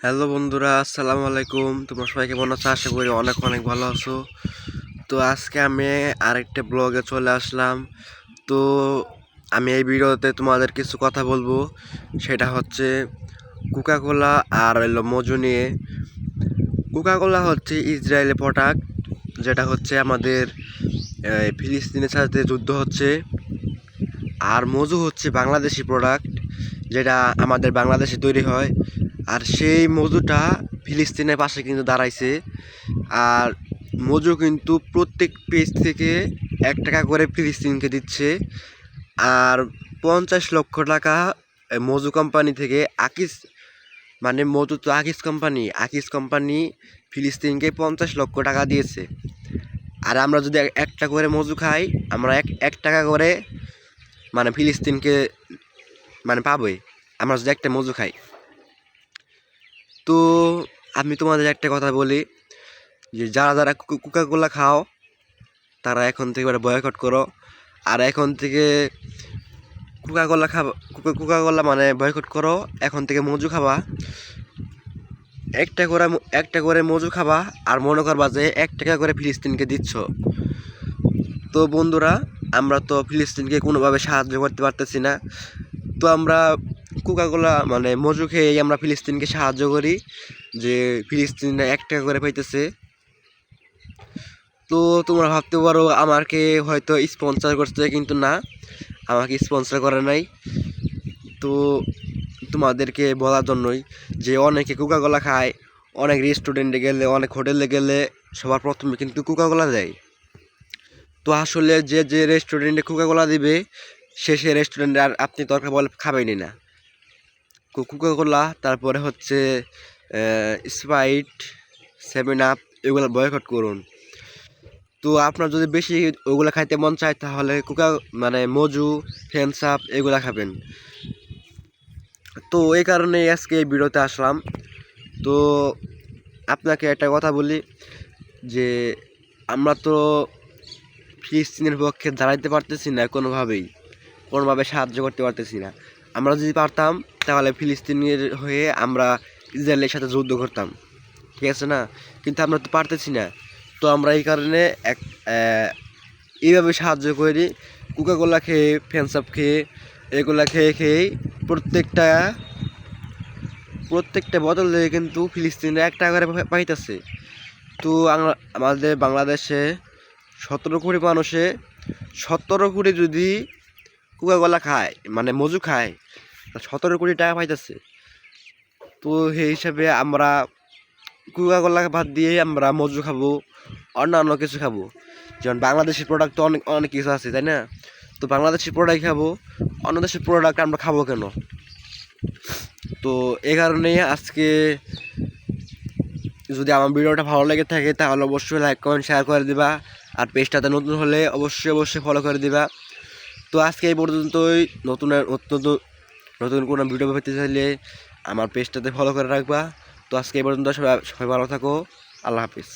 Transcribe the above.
Hello বন্ধুরা, আসসালামু আলাইকুম। তোমরা সবাই কেমন আছো? আশা করি অনেক অনেক ভালো আছো। তো আজকে আমি আরেকটা ব্লগে চলে আসলাম। তো আমি এই ভিডিওতে তোমাদের কিছু কথা বলবো। সেটা হচ্ছে কোকাকোলা আর মজু নিয়ে। কোকাকোলা হচ্ছে ইসরায়েলের প্রোডাক্ট, যেটা হচ্ছে আমাদের ফিলিস্তিনের সাথে যুদ্ধ হচ্ছে। আর মজু হচ্ছে বাংলাদেশি প্রোডাক্ট, যেটা আমাদের বাংলাদেশে তৈরি হয়। আর সেই মজুটা ফিলিস্তিনের পাশে কিন্তু দাঁড়াইছে। আর মজু কিন্তু প্রত্যেক পেজ থেকে 1 টাকা করে ফিলিস্তিনকে দিচ্ছে। আর 50 লক্ষ টাকা মজু কোম্পানি থেকে মজু তো আকিস কোম্পানি ফিলিস্তিনকে 50 লক্ষ টাকা দিয়েছে। আর আমরা যদি একটা করে মজু খাই, আমরা এক টাকা করে ফিলিস্তিনকে পাবোই, আমরা যদি একটা মজু খাই। তো আমি তোমাদের একটা কথা বলি, যে যারা যারা কোকাকোলা খাও তারা এখন থেকে বয়কট করো। আর এখন থেকে কোকাকোলা খাবা, কোকাকোলা বয়কট করো। এখন থেকে মজু খাবা, একটা করে মজু খাবা। আর মনে করবা যে 1 টাকা করে ফিলিস্তিনকে দিচ্ছ। তো বন্ধুরা, আমরা তো ফিলিস্তিনকে কোনোভাবে সাহায্য করতে পারতেছি না। তো আমরা কোকাকোলা মজু খেয়েই আমরা ফিলিস্তিনকে সাহায্য করি, যে ফিলিস্তিন 1 টাকা করে পাইতেছে। তো তোমরা ভাবতে পারো আমাকে হয়তো স্পন্সর করছে, কিন্তু না, আমাকে স্পন্সর করে নাই। তো তোমাদেরকে বলার জন্যই, যে অনেকে কোকাকোলা খায়, অনেক রেস্টুরেন্টে গেলে, অনেক হোটেলে গেলে সবার প্রথমে কিন্তু কোকাকোলা দেয়। তো আসলে যে যে রেস্টুরেন্টে কোকাকোলা দিবে, সে রেস্টুরেন্টে আর আপনি তরকারি বলে খাবেনই না। কোকাকোলা, তারপরে হচ্ছে স্প্রাইট, 7 আপ, এগুলো বয়কট করুন। তো আপনার যদি বেশি ওগুলো খাইতে মন চায়, তাহলে মজু, ফ্রেন্ডস আপ এগুলা খাবেন। তো এই কারণে আজকে এই ভিডিওতে আসলাম। তো আপনাকে একটা কথা বলি, যে আমরা তো ফিলিস্তিনের পক্ষে দাঁড়াইতে পারতেছি না, কোনোভাবে সাহায্য করতে পারতেছি না। আমরা যদি পারতাম, তাহলে ফিলিস্তিনের হয়ে আমরা ইসরায়েলের সাথে যুদ্ধ করতাম, ঠিক আছে না? কিন্তু আমরা তো পারতেছি না। তো আমরা এই কারণে এইভাবে সাহায্য করি, কোকাকোলা খেয়ে, ফ্রেন্ডস আপ খেয়ে, এগুলা খেয়েই প্রত্যেকটা বদল দিয়ে কিন্তু ফিলিস্তিনে 1 টাকা করে পাইতেছে। তো আমাদের বাংলাদেশে 17 কোটি মানুষে 17 কোটি যদি কোকাকোলা খায়, মজু খায়, 17 কোটি টাকা পাইতেছে। তো সেই হিসাবে আমরা কোকাকোলা বাদ দিয়ে আমরা মজু খাবো, অন্যান্য কিছু খাবো। যেমন বাংলাদেশের প্রোডাক্ট তো অনেক অনেক কিছু আছে, তাই না? তো বাংলাদেশের প্রোডাক্ট খাবো, অন্য দেশের প্রোডাক্ট আমরা খাবো কেন? তো এই কারণেই আজকে, যদি আমার ভিডিওটা ভালো লেগে থাকে, তাহলে অবশ্যই লাইক, কমেন্ট, শেয়ার করে দিবা। আর পেজটাতে নতুন হলে অবশ্যই ফলো করে দিবা। তো আজকে এই পর্যন্তই। নতুন নতুন কোনো ভিডিও পেতে চাইলে আমার পেজটাতে ফলো করে রাখবা। তো আজকে এই পর্যন্ত, সবাই ভালো থাকো। আল্লাহ হাফিজ।